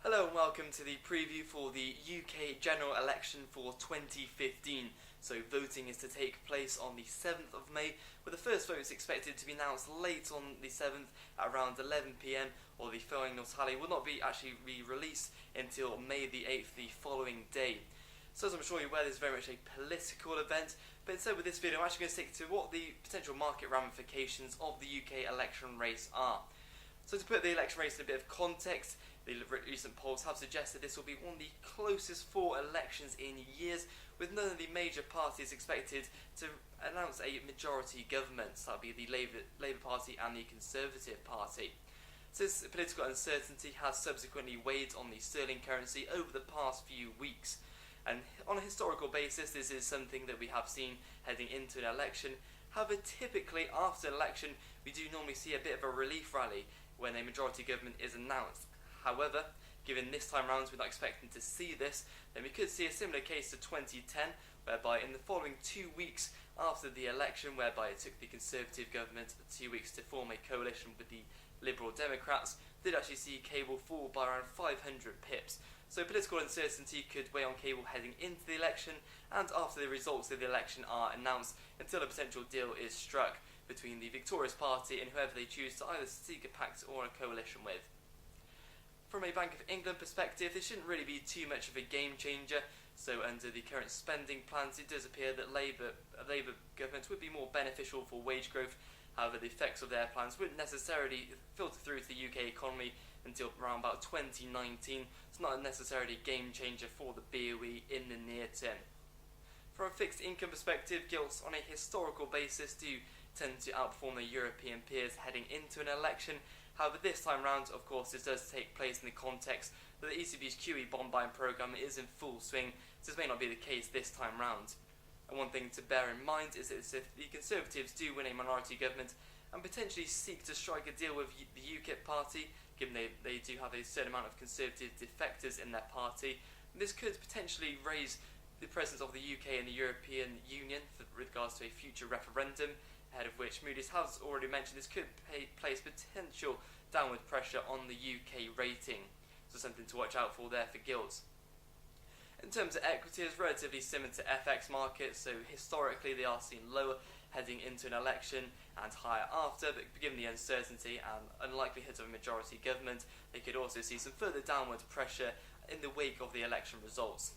Hello and welcome to the preview for the UK general election for 2015. So voting is to take place on the 7th of May, with the first votes expected to be announced late on the 7th at around 11 PM, or the final tally will not be released until May the 8th, the following day. So as I'm sure you're aware, this is very much a political event, but instead with this video I'm actually going to stick to what the potential market ramifications of the UK election race are. So to put the election race in a bit of context, the recent polls have suggested this will be one of the closest 4 elections in years, with none of the major parties expected to announce a majority government. So that will be the Labour Party and the Conservative Party. This political uncertainty has subsequently weighed on the sterling currency over the past few weeks. And on a historical basis, this is something that we have seen heading into an election. However, typically after an election, we do normally see a bit of a relief rally when a majority government is announced. However, given this time round we're not expecting to see this, then we could see a similar case to 2010, whereby in the following 2 weeks after the election, whereby it took the Conservative government 2 weeks to form a coalition with the Liberal Democrats, did actually see cable fall by around 500 pips. So political uncertainty could weigh on cable heading into the election and after the results of the election are announced, until a potential deal is struck between the victorious party and whoever they choose to either seek a pact or a coalition with. From a Bank of England perspective, this shouldn't really be too much of a game changer. So under the current spending plans, it does appear that Labour government would be more beneficial for wage growth. However, the effects of their plans wouldn't necessarily filter through to the UK economy until around about 2019. It's not necessarily a game changer for the BOE in the near term. From a fixed income perspective, gilts on a historical basis do tend to outperform their European peers heading into an election. However, this time round, of course, this does take place in the context that the ECB's QE bond buying programme is in full swing, so this may not be the case this time round. And one thing to bear in mind is that if the Conservatives do win a minority government and potentially seek to strike a deal with the UKIP party, given they do have a certain amount of Conservative defectors in their party, this could potentially raise the presence of the UK in the European Union with regards to a future referendum, ahead of which Moody's has already mentioned this could place potential downward pressure on the UK rating. So something to watch out for there for gilts. In terms of equity, it's relatively similar to FX markets, so historically they are seen lower heading into an election and higher after, but given the uncertainty and unlikelihood of a majority government, they could also see some further downward pressure in the wake of the election results.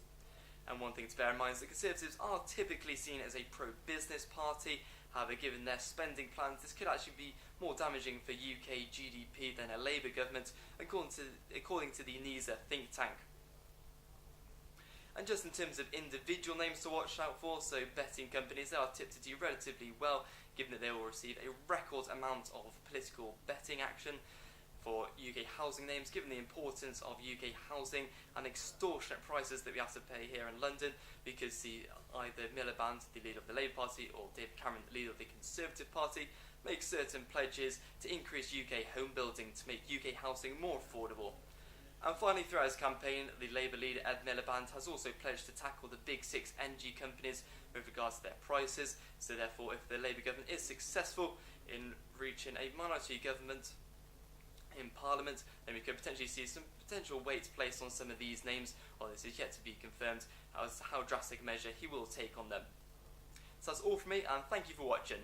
And one thing to bear in mind is that Conservatives are typically seen as a pro-business party. However, given their spending plans, this could actually be more damaging for UK GDP than a Labour government, according to the NISA think tank. And just in terms of individual names to watch out for, so betting companies, they are tipped to do relatively well, given that they will receive a record amount of political betting action. For UK housing names, given the importance of UK housing and extortionate prices that we have to pay here in London, we could see either Miliband, the leader of the Labour Party, or David Cameron, the leader of the Conservative Party, make certain pledges to increase UK home building to make UK housing more affordable. And finally, throughout his campaign, the Labour leader Ed Miliband has also pledged to tackle the big 6 energy companies with regards to their prices. So therefore, if the Labour government is successful in reaching a minority government in Parliament, then we could potentially see some potential weight placed on some of these names, although this is yet to be confirmed as to how drastic a measure he will take on them. So that's all from me, and thank you for watching.